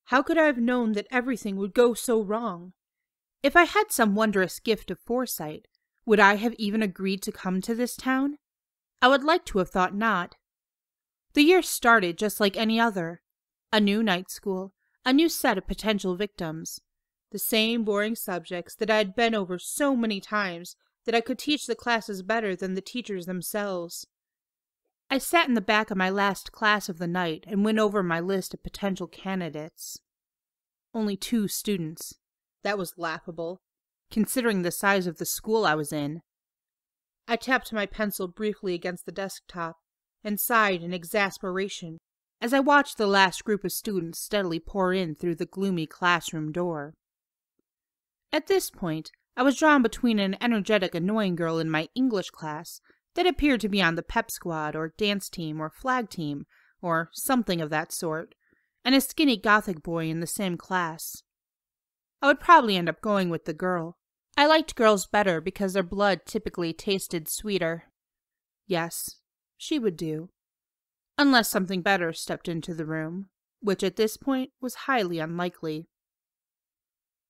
How could I have known that everything would go so wrong? If I had some wondrous gift of foresight, would I have even agreed to come to this town? I would like to have thought not. The year started just like any other. A new night school, a new set of potential victims. The same boring subjects that I had been over so many times that I could teach the classes better than the teachers themselves. I sat in the back of my last class of the night and went over my list of potential candidates. Only 2 students. That was laughable, considering the size of the school I was in. I tapped my pencil briefly against the desktop and sighed in exasperation as I watched the last group of students steadily pour in through the gloomy classroom door. At this point, I was drawn between an energetic, annoying girl in my English class that appeared to be on the pep squad or dance team or flag team or something of that sort, and a skinny gothic boy in the same class. I would probably end up going with the girl. I liked girls better because their blood typically tasted sweeter. Yes, she would do. Unless something better stepped into the room, which at this point was highly unlikely.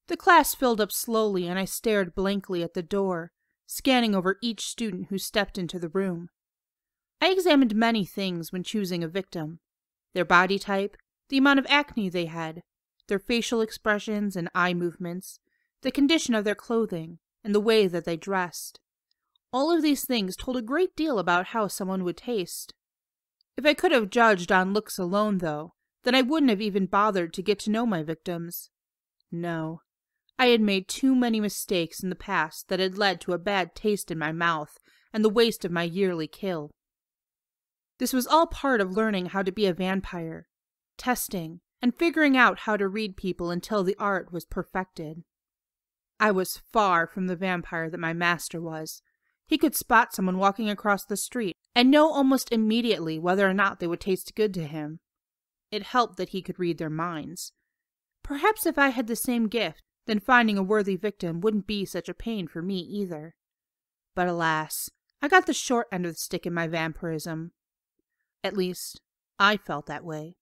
The class filled up slowly and I stared blankly at the door, scanning over each student who stepped into the room. I examined many things when choosing a victim: their body type, the amount of acne they had, their facial expressions and eye movements, the condition of their clothing, and the way that they dressed. All of these things told a great deal about how someone would taste. If I could have judged on looks alone, though, then I wouldn't have even bothered to get to know my victims. No. I had made too many mistakes in the past that had led to a bad taste in my mouth and the waste of my yearly kill. This was all part of learning how to be a vampire, testing, and figuring out how to read people until the art was perfected. I was far from the vampire that my master was. He could spot someone walking across the street and know almost immediately whether or not they would taste good to him. It helped that he could read their minds. Perhaps if I had the same gift, then finding a worthy victim wouldn't be such a pain for me either. But alas, I got the short end of the stick in my vampirism. At least, I felt that way.